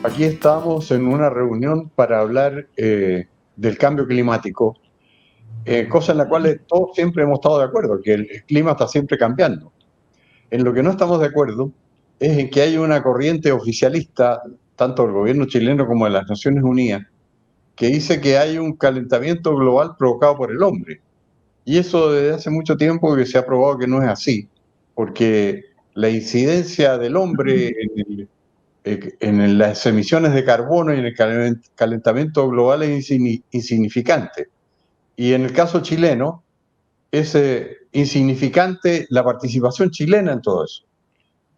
Aquí estamos en una reunión para hablar del cambio climático, cosa en la cual todos siempre hemos estado de acuerdo, que el clima está siempre cambiando. En lo que no estamos de acuerdo es en que hay una corriente oficialista, tanto del gobierno chileno como de las Naciones Unidas, que dice que hay un calentamiento global provocado por el hombre. Y eso desde hace mucho tiempo que se ha probado que no es así, porque la incidencia del hombre en las emisiones de carbono y en el calentamiento global es insignificante. Y en el caso chileno, es insignificante la participación chilena en todo eso.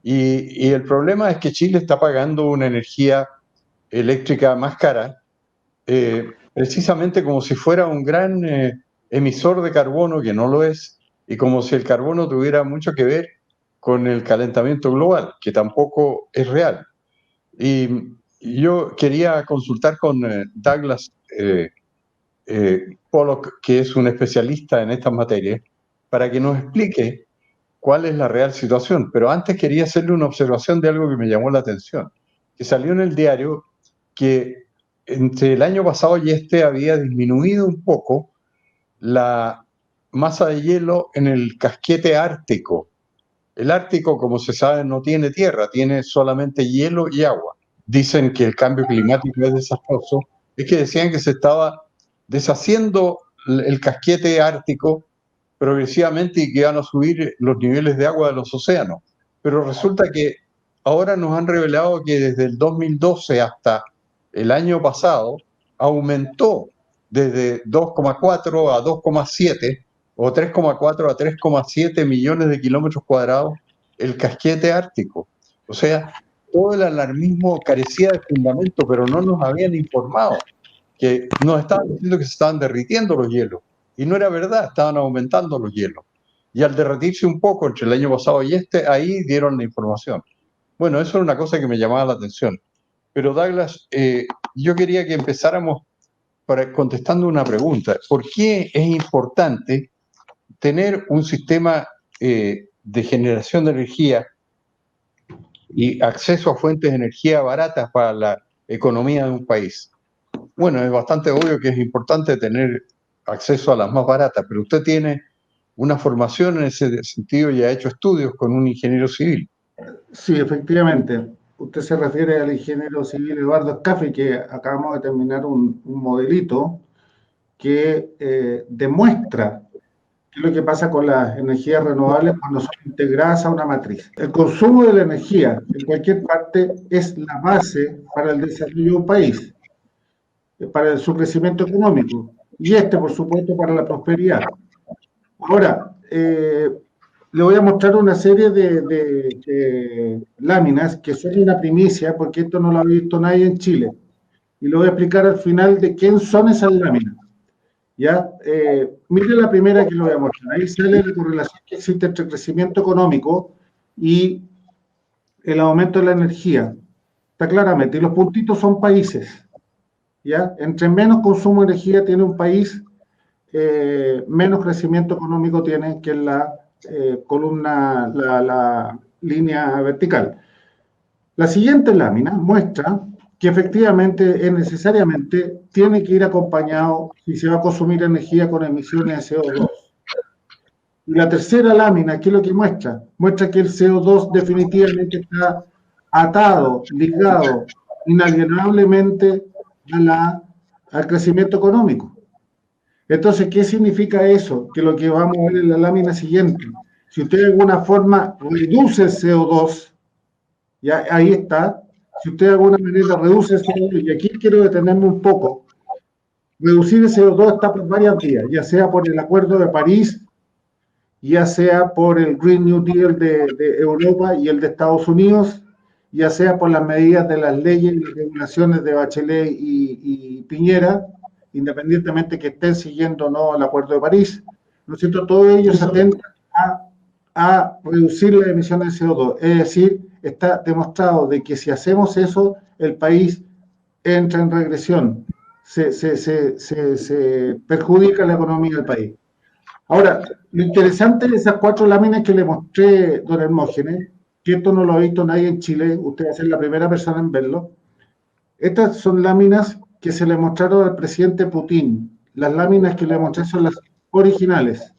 Y el problema es que Chile está pagando una energía eléctrica más cara, precisamente como si fuera un gran emisor de carbono, que no lo es, y como si el carbono tuviera mucho que ver con el calentamiento global, que tampoco es real. Y yo quería consultar con Douglas Pollock, que es un especialista en estas materias, para que nos explique cuál es la real situación. Pero antes quería hacerle una observación de algo que me llamó la atención, que salió en el diario que entre el año pasado y este había disminuido un poco la masa de hielo en el casquete ártico. El Ártico, como se sabe, no tiene tierra, tiene solamente hielo y agua. Dicen que el cambio climático es desastroso. Es que decían que se estaba deshaciendo el casquete ártico progresivamente y que iban a subir los niveles de agua de los océanos. Pero resulta que ahora nos han revelado que desde el 2012 hasta el año pasado aumentó desde 2,4 a 2,7 o 3,4 a 3,7 millones de kilómetros cuadrados el casquete ártico. O sea, todo el alarmismo carecía de fundamento, pero no nos habían informado que nos estaban diciendo que se estaban derritiendo los hielos. Y no era verdad, estaban aumentando los hielos. Y al derretirse un poco entre el año pasado y este, ahí dieron la información. Bueno, eso era una cosa que me llamaba la atención. Pero Douglas, yo quería que empezáramos contestando una pregunta. ¿Por qué es importante tener un sistema de generación de energía y acceso a fuentes de energía baratas para la economía de un país? Bueno, es bastante obvio que es importante tener acceso a las más baratas, pero usted tiene una formación en ese sentido y ha hecho estudios con un ingeniero civil. Sí, efectivamente. Usted se refiere al ingeniero civil Eduardo Escafe, que acabamos de terminar un modelito que demuestra qué es lo que pasa con las energías renovables cuando son integradas a una matriz. El consumo de la energía en cualquier parte es la base para el desarrollo de un país, para su crecimiento económico y por supuesto, para la prosperidad. Ahora, le voy a mostrar una serie de láminas que son una primicia, porque esto no lo ha visto nadie en Chile. Y le voy a explicar al final de quién son esas láminas. ¿Ya? Mire la primera que le voy a mostrar. Ahí sale la correlación que existe entre el crecimiento económico y el aumento de la energía. Está claramente. Y los puntitos son países. ¿Ya? Entre menos consumo de energía tiene un país, menos crecimiento económico tiene que la columna, la línea vertical. La siguiente lámina muestra que efectivamente es necesariamente tiene que ir acompañado, si se va a consumir energía, con emisiones de CO2. Y la tercera lámina, ¿qué es lo que muestra? Muestra que el CO2 definitivamente está atado, ligado inalienablemente al crecimiento económico. Entonces, ¿qué significa eso? Que lo que vamos a ver en la lámina siguiente, si usted de alguna forma reduce el CO2, ya ahí está, si usted de alguna manera reduce el CO2, y aquí quiero detenerme un poco, reducir el CO2 está por varias vías, ya sea por el Acuerdo de París, ya sea por el Green New Deal de Europa y el de Estados Unidos, ya sea por las medidas de las leyes y las regulaciones de Bachelet y Piñera, independientemente que estén siguiendo o no el Acuerdo de París, ¿no es cierto? Todos ellos atentan a reducir las emisiones de CO2. Es decir, está demostrado de que si hacemos eso, el país entra en regresión, se perjudica la economía del país. Ahora, lo interesante de esas 4 láminas que le mostré, don Hermógenes, que esto no lo ha visto nadie en Chile, usted va a ser la primera persona en verlo, Estas son láminas que se le mostraron al presidente Putin. Las láminas que le mostré son las originales.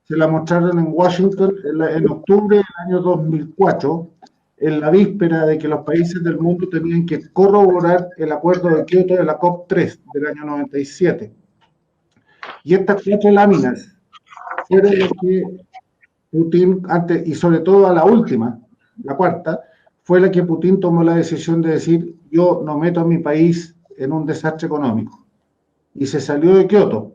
Se las mostraron en Washington en octubre del año 2004, en la víspera de que los países del mundo tenían que corroborar el acuerdo de Kioto de la COP3 del año 97. Y estas 4 láminas fueron las que Putin, antes, y sobre todo a la última, la cuarta, fue la que Putin tomó la decisión de decir: yo no meto a mi país en un desastre económico. Y se salió de Kioto.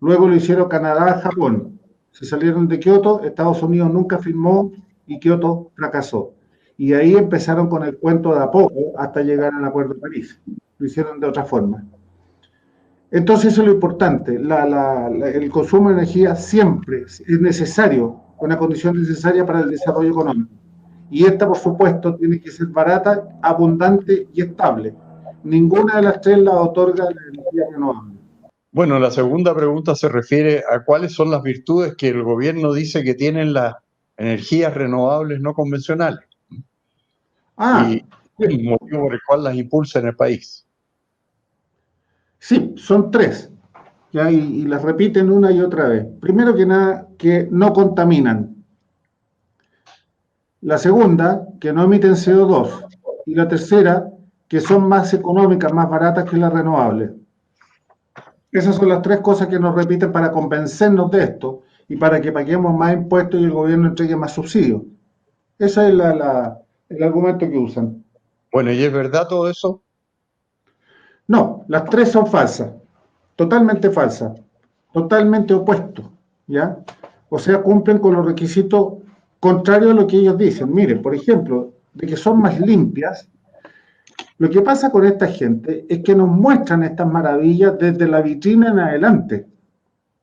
Luego lo hicieron Canadá, Japón. Se salieron de Kioto, Estados Unidos nunca firmó y Kioto fracasó. Y ahí empezaron con el cuento de a poco hasta llegar al Acuerdo de París. Lo hicieron de otra forma. Entonces eso es lo importante. El consumo de energía siempre es necesario, una condición necesaria para el desarrollo económico. Y esta, por supuesto, tiene que ser barata, abundante y estable. Ninguna de las tres la otorga la energía renovable. Bueno, la segunda pregunta se refiere a cuáles son las virtudes que el gobierno dice que tienen las energías renovables no convencionales y el motivo por el cual las impulsa en el país. Sí, son 3, ¿ya? Y las repiten una y otra vez. Primero que nada, que no contaminan. La segunda, que no emiten CO2. Y la tercera, que son más económicas, más baratas que las renovables. Esas son las 3 cosas que nos repiten para convencernos de esto y para que paguemos más impuestos y el gobierno entregue más subsidios. Ese es el argumento que usan. Bueno, ¿y es verdad todo eso? No, las 3 son falsas, totalmente opuestos, ¿ya? O sea, cumplen con los requisitos contrarios a lo que ellos dicen. Miren, por ejemplo, de que son más limpias. Lo que pasa con esta gente es que nos muestran estas maravillas desde la vitrina en adelante.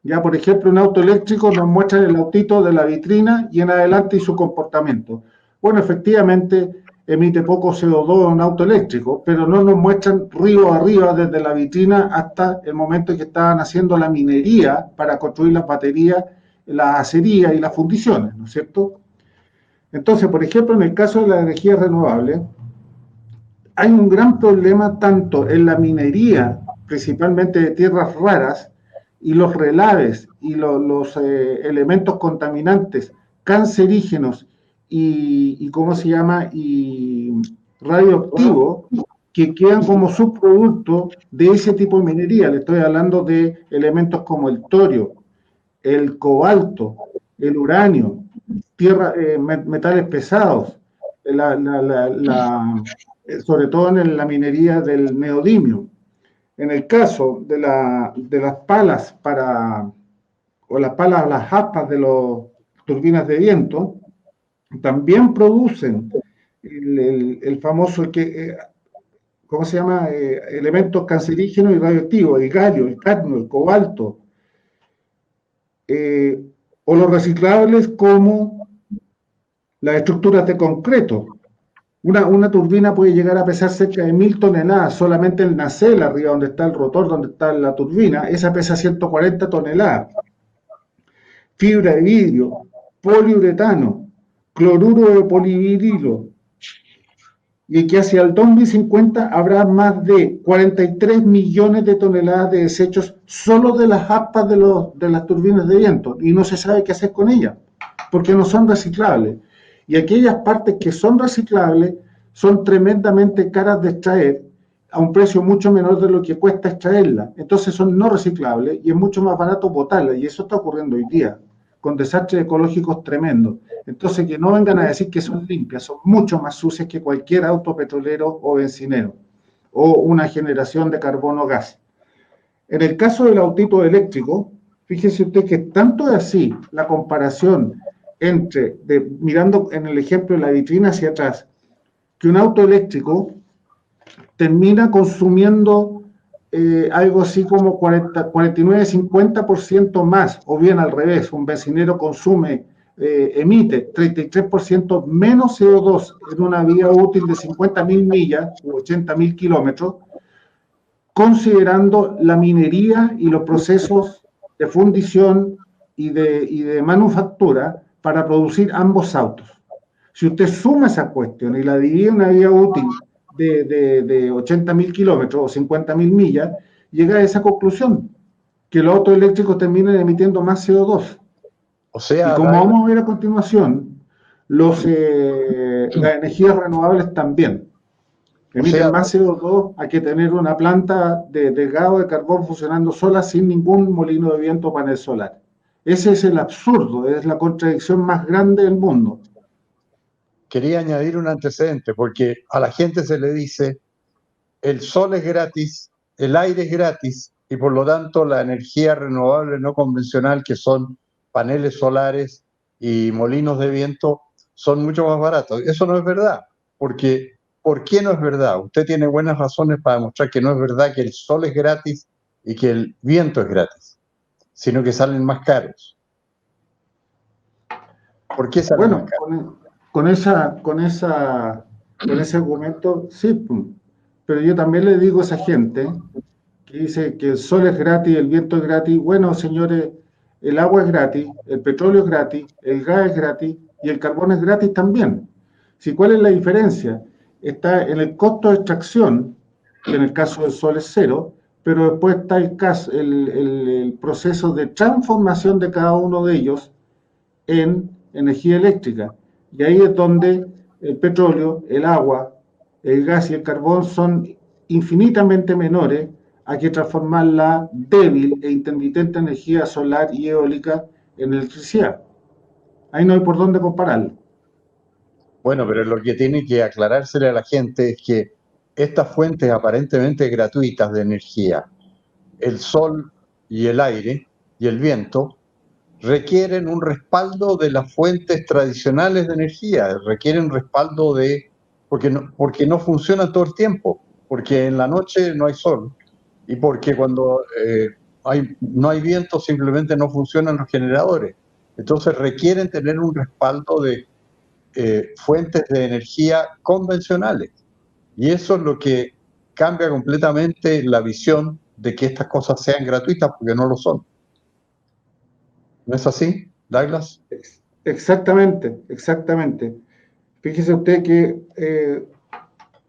Ya, por ejemplo, un auto eléctrico nos muestra el autito de la vitrina y en adelante y su comportamiento. Bueno, efectivamente emite poco CO2 un auto eléctrico, pero no nos muestran río arriba desde la vitrina hasta el momento en que estaban haciendo la minería para construir las baterías, la acería y las fundiciones, ¿no es cierto? Entonces, por ejemplo, en el caso de la energía renovable, hay un gran problema tanto en la minería, principalmente de tierras raras, y los relaves y los elementos contaminantes cancerígenos y ¿cómo se llama? Y radioactivos que quedan como subproducto de ese tipo de minería. Le estoy hablando de elementos como el torio, el cobalto, el uranio, metales pesados, sobre todo en la minería del neodimio. En el caso de las palas o las aspas de las turbinas de viento, también producen el famoso, ¿cómo se llama? Elementos cancerígenos y radioactivos, el galio, el cadmio, el cobalto, o los reciclables como las estructuras de concreto. Una turbina puede llegar a pesar cerca de 1000 toneladas, solamente el nacelle arriba donde está el rotor, donde está la turbina, esa pesa 140 toneladas. Fibra de vidrio, poliuretano, cloruro de polivinilo, y que hacia el 2050 habrá más de 43 millones de toneladas de desechos solo de las aspas de las turbinas de viento, y no se sabe qué hacer con ellas, porque no son reciclables. Y aquellas partes que son reciclables son tremendamente caras de extraer a un precio mucho menor de lo que cuesta extraerlas. Entonces son no reciclables y es mucho más barato botarlas, y eso está ocurriendo hoy día, con desastres ecológicos tremendos. Entonces, que no vengan a decir que son limpias, son mucho más sucias que cualquier auto petrolero o bencinero, o una generación de carbono gas. En el caso del autito eléctrico, fíjese usted que tanto es así la comparación entre, mirando en el ejemplo de la vitrina hacia atrás, que un auto eléctrico termina consumiendo algo así como 49-50% más, o bien al revés, un bencinero emite 33% menos CO2 en una vía útil de 50.000 millas u 80.000 kilómetros, considerando la minería y los procesos de fundición y de manufactura para producir ambos autos. Si usted suma esa cuestión y la divide en una vía útil de 80.000 kilómetros o 50.000 millas, llega a esa conclusión, que los autos eléctricos terminan emitiendo más CO2. O sea, y como vamos a ver a continuación, las energías renovables también emiten más CO2 a que tener una planta de gas de carbón funcionando sola sin ningún molino de viento o panel solar. Ese es el absurdo, es la contradicción más grande del mundo. quería añadir un antecedente, porque a la gente se le dice, el sol es gratis, el aire es gratis, y por lo tanto la energía renovable no convencional, que son paneles solares y molinos de viento, son mucho más baratos. Eso no es verdad, porque ¿por qué no es verdad? Usted tiene buenas razones para demostrar que no es verdad que el sol es gratis y que el viento es gratis, sino que salen más caros. ¿Por qué salen más caros? Con ese argumento, sí, pero yo también le digo a esa gente que dice que el sol es gratis, el viento es gratis. Bueno, señores, el agua es gratis, el petróleo es gratis, el gas es gratis y el carbón es gratis también. ¿Sí? ¿Cuál es la diferencia? Está en el costo de extracción, que en el caso del sol es cero, pero después está el proceso de transformación de cada uno de ellos en energía eléctrica. Y ahí es donde el petróleo, el agua, el gas y el carbón son infinitamente menores a que transformar la débil e intermitente energía solar y eólica en electricidad. Ahí no hay por dónde compararlo. Bueno, pero lo que tiene que aclarársele a la gente es que estas fuentes aparentemente gratuitas de energía, el sol y el aire y el viento, requieren un respaldo de las fuentes tradicionales de energía, requieren respaldo porque no funcionan todo el tiempo, porque en la noche no hay sol y porque cuando no hay viento simplemente no funcionan los generadores. Entonces requieren tener un respaldo de fuentes de energía convencionales. Y eso es lo que cambia completamente la visión de que estas cosas sean gratuitas, porque no lo son. ¿No es así, Douglas? Exactamente, exactamente. Fíjese usted que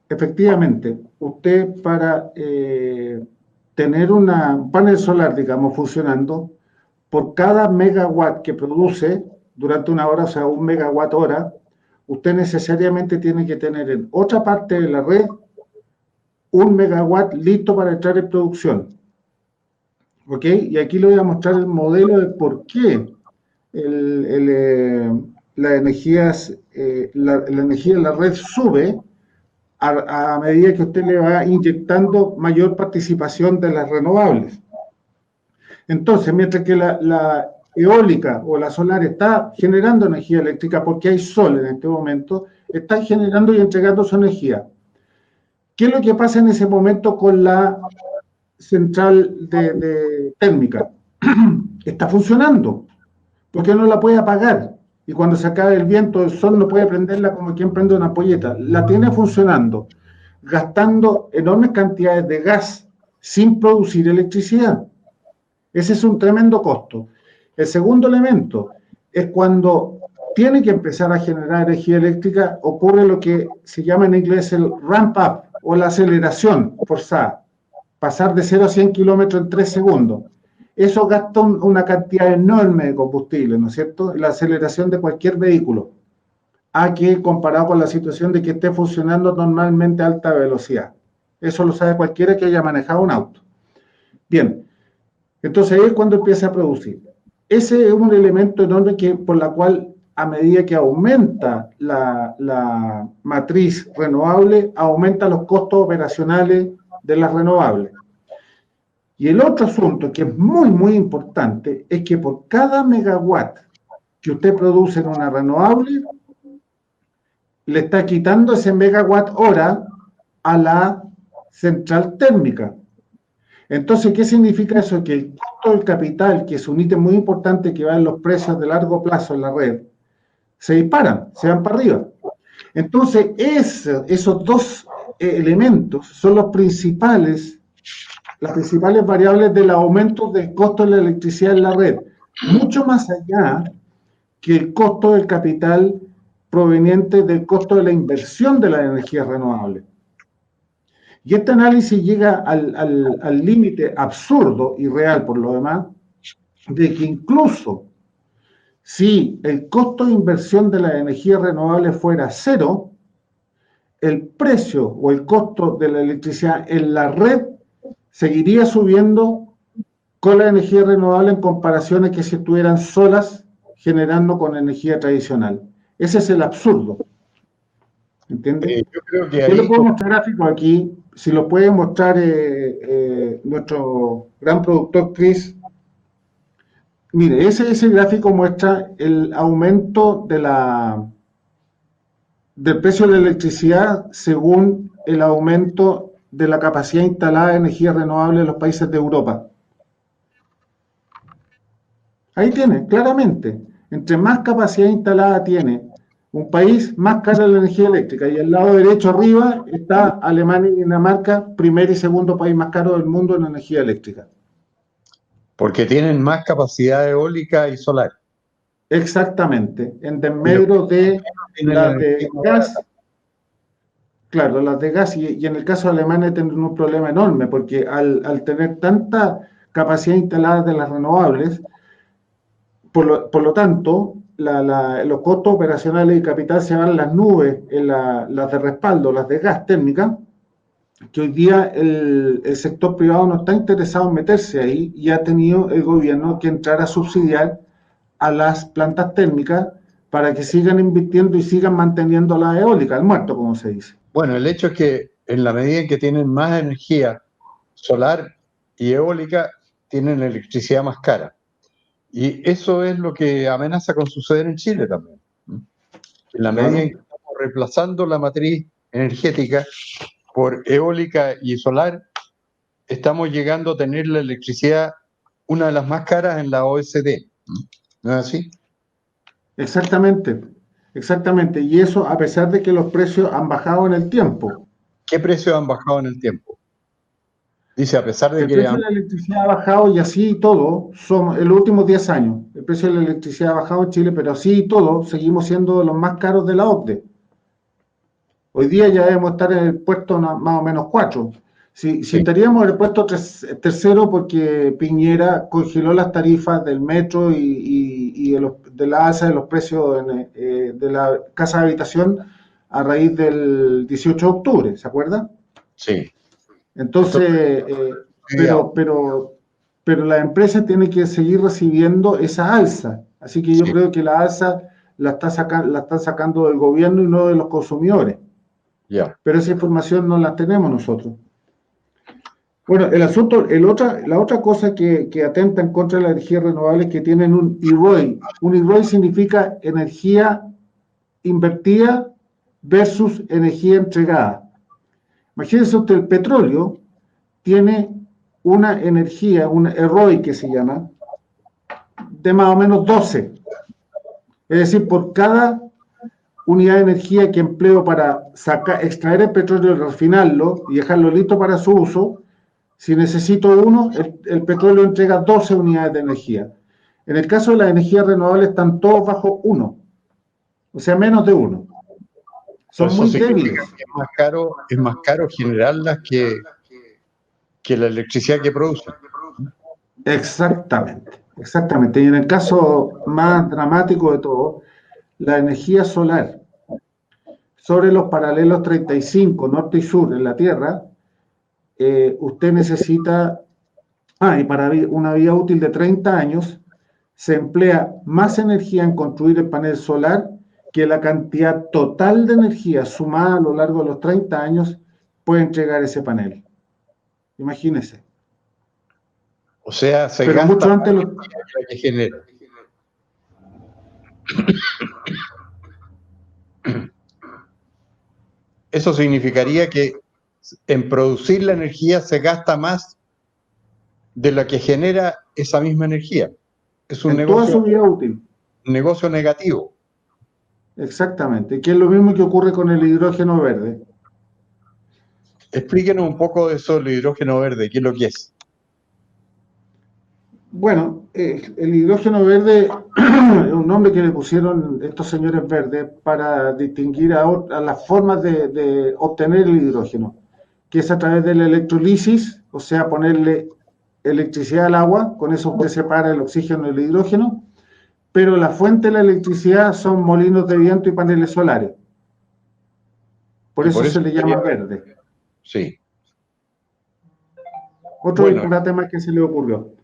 efectivamente, usted para tener un panel solar, digamos, funcionando, por cada megawatt que produce durante una hora, o sea, 1 megawatt hora, usted necesariamente tiene que tener en otra parte de la red 1 megawatt listo para entrar en producción. ¿Ok? Y aquí le voy a mostrar el modelo de por qué la energía en la red sube a medida que usted le va inyectando mayor participación de las renovables. Entonces, mientras que la eólica o la solar está generando energía eléctrica porque hay sol en este momento, está generando y entregando su energía. ¿Qué es lo que pasa en ese momento con la central térmica? Está funcionando, porque no la puede apagar. Y cuando se acabe el viento, el sol no puede prenderla como quien prende una ampolleta. La tiene funcionando, gastando enormes cantidades de gas sin producir electricidad. Ese es un tremendo costo. El segundo elemento es cuando tiene que empezar a generar energía eléctrica, ocurre lo que se llama en inglés el ramp up o la aceleración forzada, pasar de 0 a 100 kilómetros en 3 segundos. Eso gasta una cantidad enorme de combustible, ¿no es cierto? La aceleración de cualquier vehículo, a que comparado con la situación de que esté funcionando normalmente a alta velocidad. Eso lo sabe cualquiera que haya manejado un auto. Bien, entonces ahí es cuando empieza a producir. Ese es un elemento enorme por la cual, a medida que aumenta la matriz renovable, aumenta los costos operacionales de las renovables. Y el otro asunto que es muy, muy importante es que por cada megawatt que usted produce en una renovable, le está quitando ese megawatt hora a la central térmica. Entonces, ¿qué significa eso? Que el costo del capital, que es un ítem muy importante que va en los precios de largo plazo en la red, se disparan, se van para arriba. Entonces, esos dos elementos son las principales variables del aumento del costo de la electricidad en la red, mucho más allá que el costo del capital proveniente del costo de la inversión de la energía renovable. Y este análisis llega al límite absurdo y real, por lo demás, de que incluso si el costo de inversión de las energías renovables fuera cero, el precio o el costo de la electricidad en la red seguiría subiendo con la energía renovable en comparación a que si estuvieran solas generando con energía tradicional. Ese es el absurdo. ¿Entiendes? Yo creo que Yo le ahí, puedo mostrar gráficos aquí, si lo puede mostrar nuestro gran productor Chris. Mire, ese gráfico muestra el aumento del precio de la electricidad según el aumento de la capacidad instalada de energía renovable en los países de Europa. Ahí tiene, claramente. Entre más capacidad instalada tiene un país, más cara la energía eléctrica. Y al lado derecho arriba está Alemania y Dinamarca, primer y segundo país más caro del mundo en energía eléctrica. porque tienen más capacidad eólica y solar. Exactamente, en desmedro de las de gas. Claro, las de gas, y en el caso de Alemania tienen un problema enorme, porque al tener tanta capacidad instalada de las renovables, por lo tanto, los costos operacionales y capital se van a las nubes en las de respaldo, las de gas térmica, que hoy día el sector privado no está interesado en meterse ahí y ha tenido el gobierno que entrar a subsidiar a las plantas térmicas para que sigan invirtiendo y sigan manteniendo la eólica, el muerto, como se dice. Bueno, el hecho es que en la medida en que tienen más energía solar y eólica, tienen electricidad más cara. Y eso es lo que amenaza con suceder en Chile también. En la medida en que estamos reemplazando la matriz energética por eólica y solar, estamos llegando a tener la electricidad una de las más caras en la OECD. ¿No es así? Exactamente, exactamente. Y eso a pesar de que los precios han bajado en el tiempo. ¿Qué precios han bajado en el tiempo? Dice, a pesar de El que precio de la electricidad ha bajado y así y todo, somos en los últimos 10 años. El precio de la electricidad ha bajado en Chile, pero así y todo, seguimos siendo de los más caros de la OCDE. Hoy día ya debemos estar en el puesto más o menos 4. Si estaríamos en el puesto tercero porque Piñera congeló las tarifas del metro y de la alza de los precios de la casa de habitación a raíz del 18 de octubre, ¿se acuerda? Sí. Entonces, pero las empresas tienen que seguir recibiendo esa alza. Así que yo creo que la alza la están sacando del gobierno y no de los consumidores. Yeah. Pero esa información no la tenemos nosotros. Bueno, la otra cosa que atenta en contra de la energía renovable es que tienen un IROI. Un IROI significa energía invertida versus energía entregada. Imagínense usted, el petróleo tiene una energía, un ROI que se llama, de más o menos 12. Es decir, por cada unidad de energía que empleo para extraer el petróleo y refinarlo y dejarlo listo para su uso, si necesito uno, el petróleo entrega 12 unidades de energía. En el caso de las energías renovables están todos bajo 1, o sea, menos de 1. Son muy débiles. Es más caro generarlas que la electricidad que producen. Exactamente, exactamente. Y en el caso más dramático de todo, la energía solar sobre los paralelos 35, norte y sur en la Tierra, usted necesita, y para una vida útil de 30 años, se emplea más energía en construir el panel solar que la cantidad total de energía sumada a lo largo de los 30 años puede entregar ese panel. Imagínese. O sea, se Pero gasta mucho antes la que genera. Eso significaría que en producir la energía se gasta más de la que genera esa misma energía. Es un toda su vida útil. Negocio negativo. Exactamente, que es lo mismo que ocurre con el hidrógeno verde. Explíquenos un poco de eso, el hidrógeno verde, ¿qué es lo que es? Bueno, el hidrógeno verde es un nombre que le pusieron estos señores verdes para distinguir a las formas de obtener el hidrógeno, que es a través de la electrolisis, o sea, ponerle electricidad al agua, con eso usted separa el oxígeno del hidrógeno, pero la fuente de la electricidad son molinos de viento y paneles solares. Por eso se le llama verde. Sí. Otro disparate más que se le ocurrió.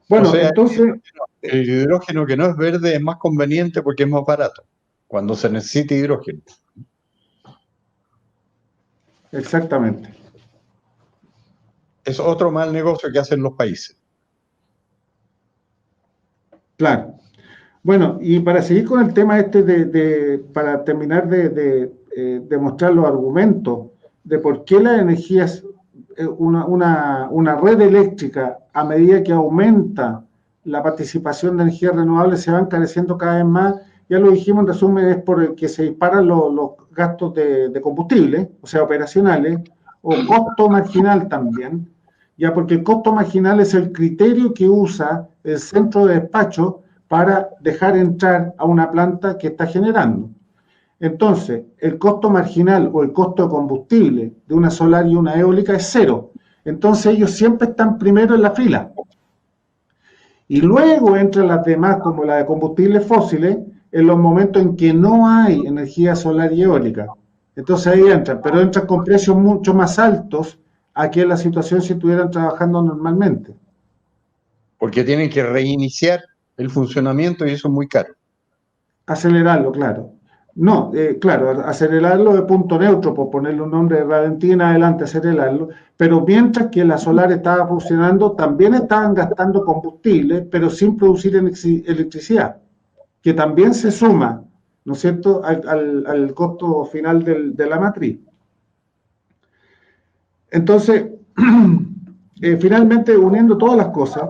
Bueno, o sea, entonces... el hidrógeno que no es verde es más conveniente porque es más barato, cuando se necesita hidrógeno. Exactamente. Es otro mal negocio que hacen los países. Claro. Bueno, y para seguir con el tema para terminar de demostrar los argumentos de por qué la energía es una red eléctrica, a medida que aumenta la participación de energías renovables, se va encareciendo cada vez más. Ya lo dijimos en resumen, es por el que se disparan los gastos de combustible, o sea, operacionales, o costo marginal también, ya porque el costo marginal es el criterio que usa el centro de despacho para dejar entrar a una planta que está generando. Entonces, el costo marginal o el costo de combustible de una solar y una eólica es cero. Entonces, ellos siempre están primero en la fila. Y luego entran las demás, como la de combustibles fósiles, en los momentos en que no hay energía solar y eólica. Entonces ahí entran, pero entran con precios mucho más altos a que la situación si estuvieran trabajando normalmente. Porque tienen que reiniciar el funcionamiento y eso es muy caro. Acelerarlo, claro. No, claro, acelerarlo de punto neutro, por ponerle un nombre de Valentina adelante, acelerarlo, pero mientras que la solar estaba funcionando, también estaban gastando combustible, pero sin producir electricidad, que también se suma, ¿no es cierto?, al costo final de la matriz. Entonces, finalmente, uniendo todas las cosas,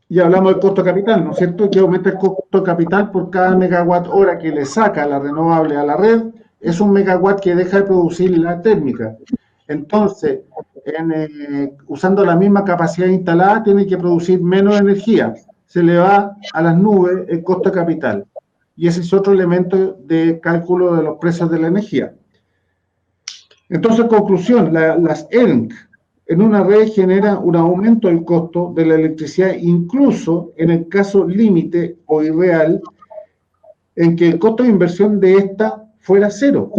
y hablamos del costo de capital, ¿no es cierto? Que aumenta el costo de capital por cada megawatt hora que le saca la renovable a la red, es un megawatt que deja de producir la térmica. Entonces, usando la misma capacidad instalada, tiene que producir menos energía. Se le va a las nubes el costo de capital. Y ese es otro elemento de cálculo de los precios de la energía. Entonces, conclusión, las ERNC en una red genera un aumento del costo de la electricidad, incluso en el caso límite o irreal, en que el costo de inversión de esta fuera cero.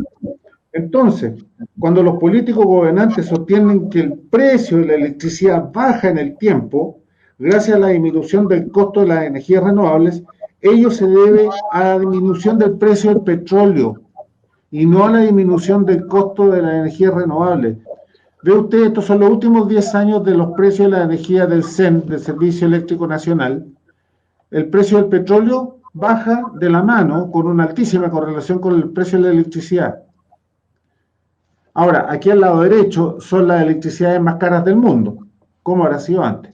Entonces, cuando los políticos gobernantes sostienen que el precio de la electricidad baja en el tiempo, gracias a la disminución del costo de las energías renovables, ello se debe a la disminución del precio del petróleo y no a la disminución del costo de las energías renovables. Ve usted, estos son los últimos 10 años de los precios de la energía del CEN, del Servicio Eléctrico Nacional. El precio del petróleo baja de la mano con una altísima correlación con el precio de la electricidad. Ahora, aquí al lado derecho son las electricidades más caras del mundo, como habrá sido antes.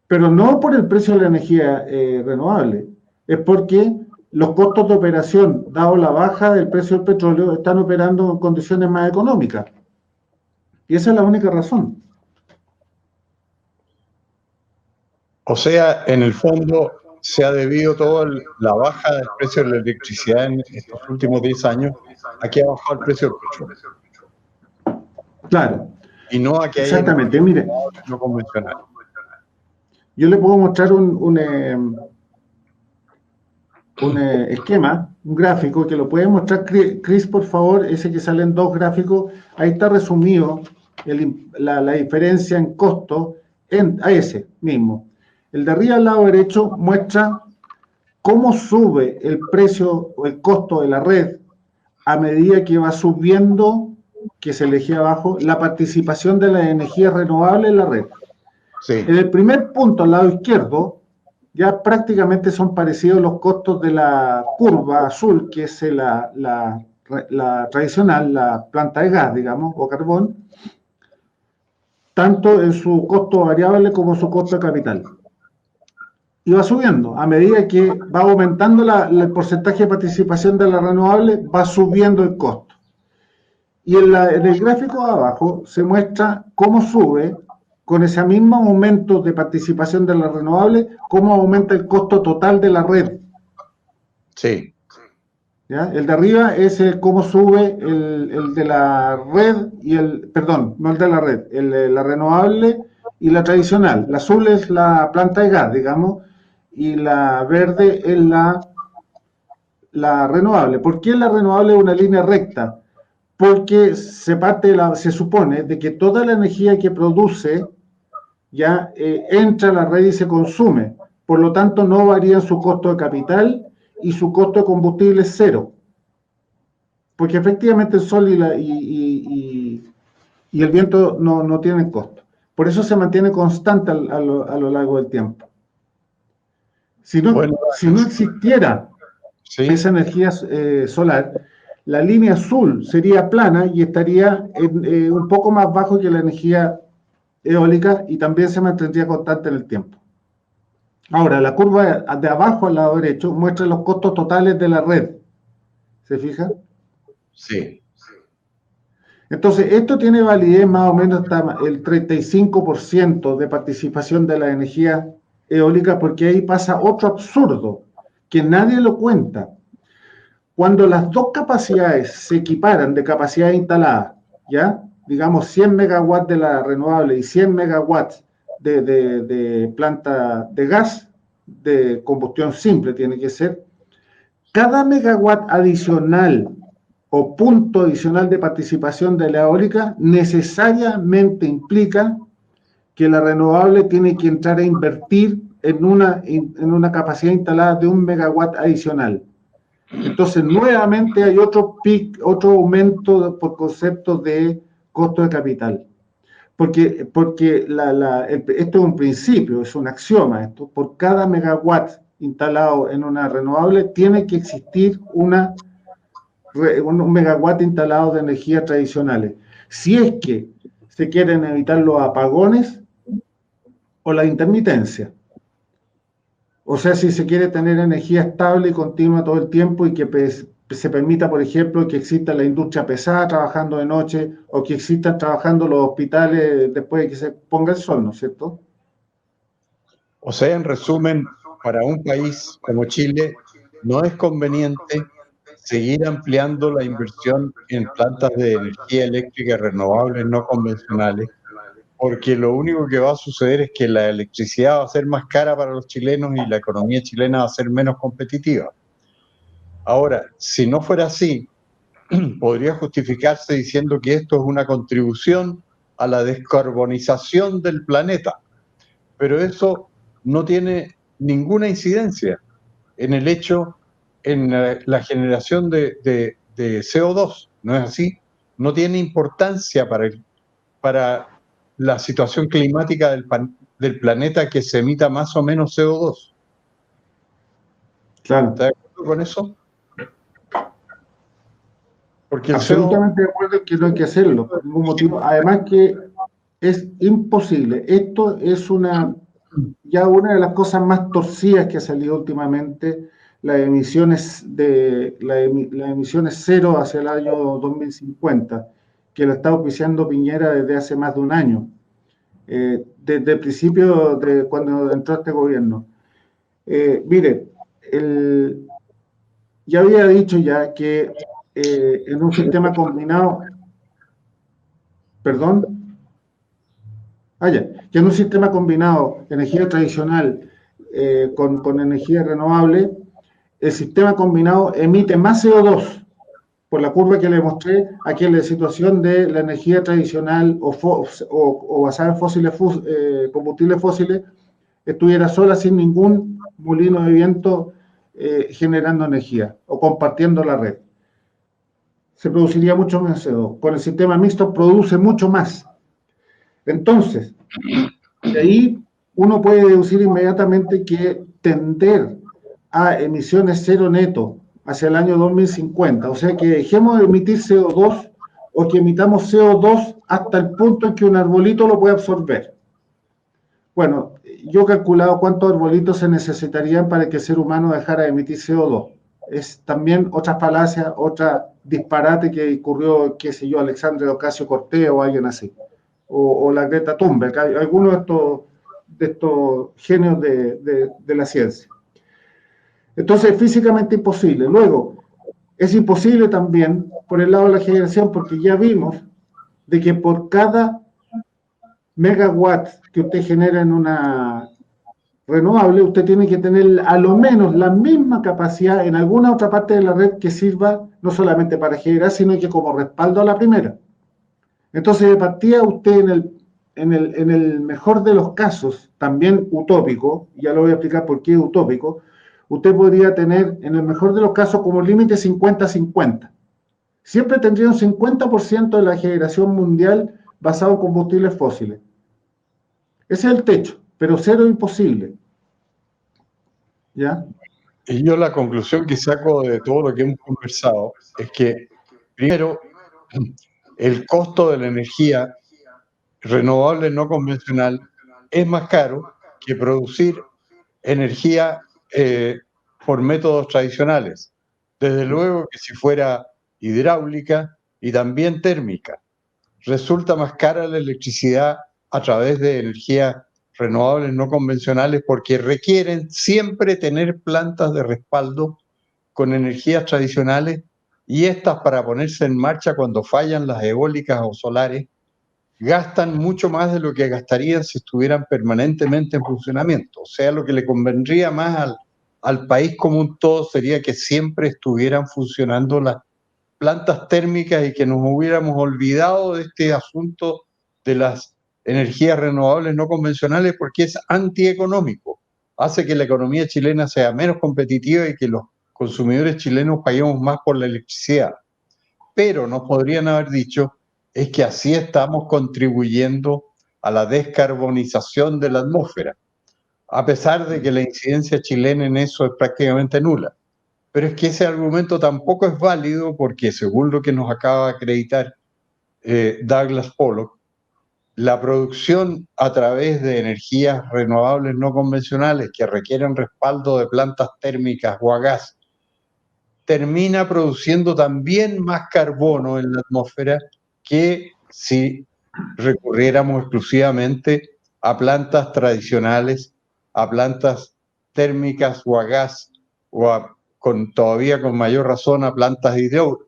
Pero no por el precio de la energía renovable, es porque los costos de operación, dado la baja del precio del petróleo, están operando en condiciones más económicas. Y esa es la única razón. O sea, en el fondo se ha debido toda la baja del precio de la electricidad en estos últimos 10 años a que ha bajado el precio del petróleo. Claro. Y no a que haya exactamente, mire, no convencional. Yo le puedo mostrar un esquema, un gráfico, que lo puede mostrar Chris, por favor, ese que salen dos gráficos. Ahí está resumido la diferencia en costo a ese mismo. El de arriba al lado derecho muestra cómo sube el precio o el costo de la red a medida que va subiendo, que se elegía abajo, la participación de la energía renovable en la red. Sí. En el primer punto, al lado izquierdo, ya prácticamente son parecidos los costos de la curva azul, que es la tradicional, la planta de gas, digamos, o carbón, tanto en su costo variable como su costo de capital. Y va subiendo, a medida que va aumentando el porcentaje de participación de la renovable, va subiendo el costo. Y en el gráfico de abajo se muestra cómo sube con ese mismo aumento de participación de las renovables, cómo aumenta el costo total de la red. Sí. ¿Ya? El de arriba es cómo sube el de la red y perdón, no el de la red, la renovable y la tradicional. La azul es la planta de gas, digamos, y la verde es la renovable. ¿Por qué la renovable es una línea recta? Porque se supone de que toda la energía que produce ya entra a la red y se consume. Por lo tanto, no varía su costo de capital y su costo de combustible es cero. Porque efectivamente el sol y el viento no tienen costo. Por eso se mantiene constante a lo largo del tiempo. Bueno, Si no existiera sí. esa energía solar, la línea azul sería plana y estaría un poco más bajo que la energía eólica y también se mantendría constante en el tiempo. Ahora, la curva de abajo al lado derecho muestra los costos totales de la red. ¿Se fija? Sí. Entonces, esto tiene validez más o menos hasta el 35% de participación de la energía eólica, porque ahí pasa otro absurdo, que nadie lo cuenta. Cuando las dos capacidades se equiparan de capacidad instalada, ¿ya? Digamos 100 megawatts de la renovable y 100 megawatts de planta de gas, de combustión simple tiene que ser, cada megawatt adicional o punto adicional de participación de la eólica necesariamente implica que la renovable tiene que entrar a invertir en una capacidad instalada de 1 megawatt adicional. Entonces, nuevamente hay otro aumento por concepto de costo de capital. Porque esto es un principio, es un axioma. Esto, por cada megawatt instalado en una renovable, tiene que existir un megawatt instalado de energías tradicionales. Si es que se quieren evitar los apagones o la intermitencia. O sea, si se quiere tener energía estable y continua todo el tiempo y que se permita, por ejemplo, que exista la industria pesada trabajando de noche o que existan trabajando los hospitales después de que se ponga el sol, ¿no es cierto? O sea, en resumen, para un país como Chile, no es conveniente seguir ampliando la inversión en plantas de energía eléctrica renovables no convencionales, porque lo único que va a suceder es que la electricidad va a ser más cara para los chilenos y la economía chilena va a ser menos competitiva. Ahora, si no fuera así, podría justificarse diciendo que esto es una contribución a la descarbonización del planeta, pero eso no tiene ninguna incidencia en el hecho, en la generación de CO2, ¿no es así? No tiene importancia para la situación climática del planeta que se emita más o menos CO2. Claro. ¿Está de acuerdo con eso? Porque el CO2... Absolutamente de acuerdo en que no hay que hacerlo, por ningún motivo. Además que es imposible. Esto es ya una de las cosas más torcidas que ha salido últimamente, las emisiones cero hacia el año 2050, que lo está auspiciando Piñera desde hace más de un año, desde el principio de cuando entró este gobierno. Mire, ya había dicho ya que en un sistema combinado, perdón, que en un sistema combinado, energía tradicional con energía renovable, el sistema combinado emite más CO2 por la curva que le mostré, aquí en la situación de la energía tradicional o basada en combustibles fósiles, estuviera sola sin ningún molino de viento generando energía o compartiendo la red. Se produciría mucho menos CO2. Con el sistema mixto produce mucho más. Entonces, de ahí uno puede deducir inmediatamente que tender a emisiones cero neto hacia el año 2050, o sea que dejemos de emitir CO2 o que emitamos CO2 hasta el punto en que un arbolito lo puede absorber. Bueno, yo he calculado cuántos arbolitos se necesitarían para que el ser humano dejara de emitir CO2. Es también otra falacia, otra disparate que ocurrió, qué sé yo, Alexandre Ocasio-Cortez o alguien así. o la Greta Thunberg, algunos de estos genios de la ciencia. Entonces es físicamente imposible. Luego, es imposible también por el lado de la generación, porque ya vimos de que por cada megawatt que usted genera en una renovable, usted tiene que tener a lo menos la misma capacidad en alguna otra parte de la red que sirva no solamente para generar, sino que como respaldo a la primera. Entonces, de partida, usted en el mejor de los casos, también utópico, ya lo voy a explicar por qué es utópico, usted podría tener, en el mejor de los casos, como límite 50-50. Siempre tendría un 50% de la generación mundial basado en combustibles fósiles. Ese es el techo, pero cero es imposible. ¿Ya? Y yo la conclusión que saco de todo lo que hemos conversado es que, primero, el costo de la energía renovable no convencional es más caro que producir energía por métodos tradicionales. Desde luego que si fuera hidráulica y también térmica, resulta más cara la electricidad a través de energías renovables no convencionales porque requieren siempre tener plantas de respaldo con energías tradicionales y estas para ponerse en marcha cuando fallan las eólicas o solares gastan mucho más de lo que gastarían si estuvieran permanentemente en funcionamiento. O sea, lo que le convendría más al país como un todo sería que siempre estuvieran funcionando las plantas térmicas y que nos hubiéramos olvidado de este asunto de las energías renovables no convencionales porque es antieconómico. Hace que la economía chilena sea menos competitiva y que los consumidores chilenos paguemos más por la electricidad. Pero nos podrían haber dicho es que así estamos contribuyendo a la descarbonización de la atmósfera, a pesar de que la incidencia chilena en eso es prácticamente nula. Pero es que ese argumento tampoco es válido porque, según lo que nos acaba de acreditar Douglas Pollock, la producción a través de energías renovables no convencionales que requieren respaldo de plantas térmicas o a gas termina produciendo también más carbono en la atmósfera que si recurriéramos exclusivamente a plantas tradicionales, a plantas térmicas o a gas, todavía con mayor razón a plantas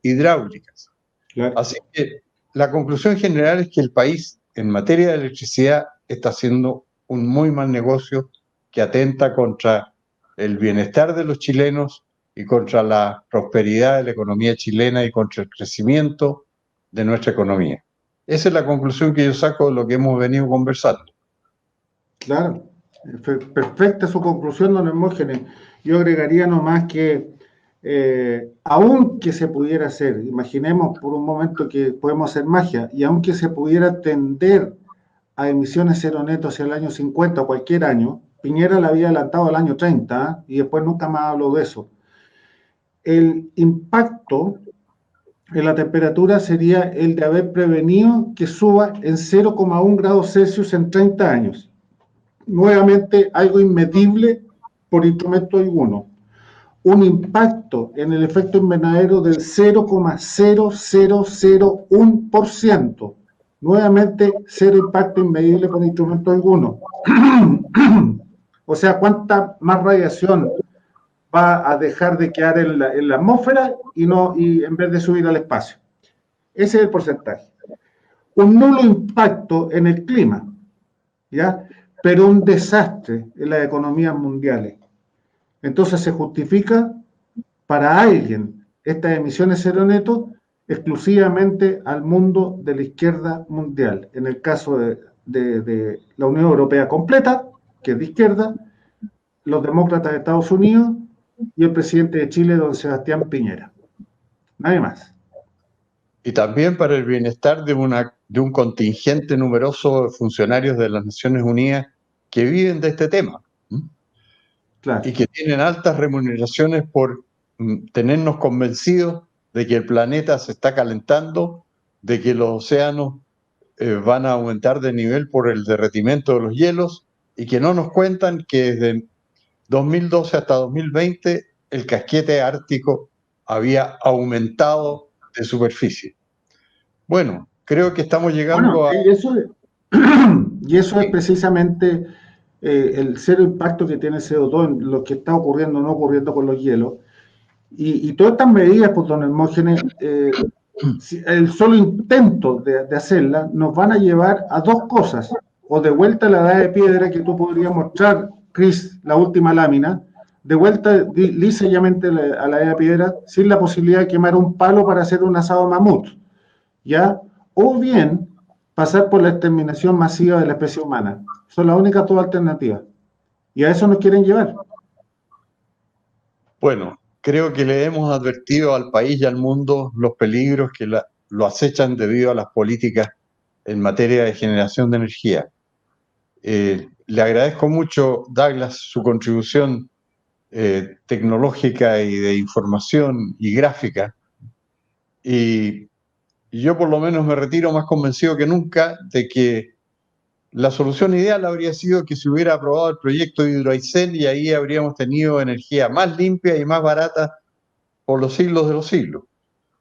hidráulicas. Claro. Así que la conclusión general es que el país en materia de electricidad está haciendo un muy mal negocio que atenta contra el bienestar de los chilenos y contra la prosperidad de la economía chilena y contra el crecimiento de nuestra economía. Esa es la conclusión que yo saco de lo que hemos venido conversando. Claro, perfecta su conclusión, don Hermógenes. Yo agregaría nomás que aunque se pudiera hacer, imaginemos por un momento que podemos hacer magia, y aunque se pudiera tender a emisiones cero neto hacia el año 50 o cualquier año, Piñera la había adelantado al año 30, y después nunca más habló de eso. El impacto en la temperatura sería el de haber prevenido que suba en 0,1 grados Celsius en 30 años. Nuevamente, algo inmedible por instrumento alguno. Un impacto en el efecto invernadero del 0,0001%. Nuevamente, cero impacto inmedible por instrumento alguno. O sea, ¿cuánta más radiación va a dejar de quedar en la atmósfera y en vez de subir al espacio? Ese es el porcentaje. Un nulo impacto en el clima, ¿ya? Pero un desastre en las economías mundiales. Entonces se justifica para alguien estas emisiones cero neto exclusivamente al mundo de la izquierda mundial. En el caso de la Unión Europea completa, que es de izquierda, los demócratas de Estados Unidos y el presidente de Chile, don Sebastián Piñera. Nadie más. Y también para el bienestar de un contingente numeroso de funcionarios de las Naciones Unidas que viven de este tema. Claro. Y que tienen altas remuneraciones por tenernos convencidos de que el planeta se está calentando, de que los océanos van a aumentar de nivel por el derretimiento de los hielos y que no nos cuentan que desde 2012 hasta 2020 el casquete ártico había aumentado de superficie. Bueno, creo que estamos llegando a... Eso Y eso es precisamente el cero impacto que tiene el CO2 en lo que está ocurriendo o no ocurriendo con los hielos. Y todas estas medidas, pues, don Hermógenes, el solo intento de hacerlas nos van a llevar a dos cosas. O de vuelta a la edad de piedra que tú podrías mostrar, Chris, la última lámina, de vuelta lisa y llanamente a la edad de piedra, sin la posibilidad de quemar un palo para hacer un asado mamut, ¿ya? O bien pasar por la exterminación masiva de la especie humana. Son las únicas dos alternativas. Y a eso nos quieren llevar. Bueno, creo que le hemos advertido al país y al mundo los peligros que lo acechan debido a las políticas en materia de generación de energía. Le agradezco mucho, Douglas, su contribución tecnológica y de información y gráfica. Y yo por lo menos me retiro más convencido que nunca de que la solución ideal habría sido que se hubiera aprobado el proyecto de Hidroaicén y ahí habríamos tenido energía más limpia y más barata por los siglos de los siglos.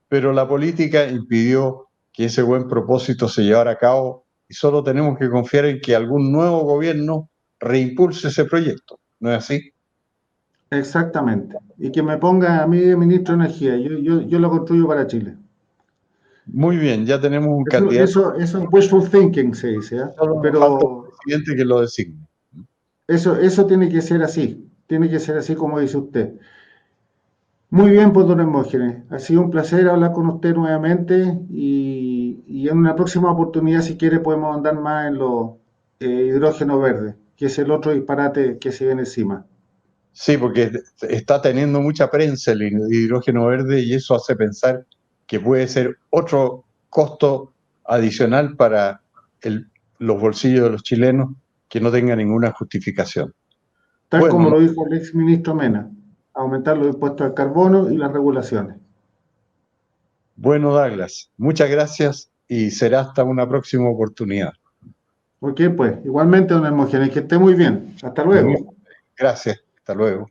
Pero la política impidió que ese buen propósito se llevara a cabo y solo tenemos que confiar en que algún nuevo gobierno reimpulse ese proyecto. ¿No es así? Exactamente. Y que me ponga a mí de ministro de Energía. Yo lo construyo para Chile. Muy bien, ya tenemos un Eso, candidato. eso, eso es wishful thinking, se dice, ¿eh? Solo nos falta un Pero presidente que lo designe. eso tiene que ser así. Tiene que ser así como dice usted. Muy bien, pues, don Hermógenes. Ha sido un placer hablar con usted nuevamente y en una próxima oportunidad, si quiere, podemos andar más en los hidrógeno verde, que es el otro disparate que se viene encima. Sí, porque está teniendo mucha prensa el hidrógeno verde y eso hace pensar que puede ser otro costo adicional para los bolsillos de los chilenos que no tenga ninguna justificación. Tal Bueno, como lo dijo el ex ministro Mena, aumentar los impuestos al carbono y las regulaciones. bueno, Douglas, muchas gracias y será hasta una próxima oportunidad. Ok, pues, igualmente, don Hermógenes, que esté muy bien. Hasta luego. Gracias, hasta luego.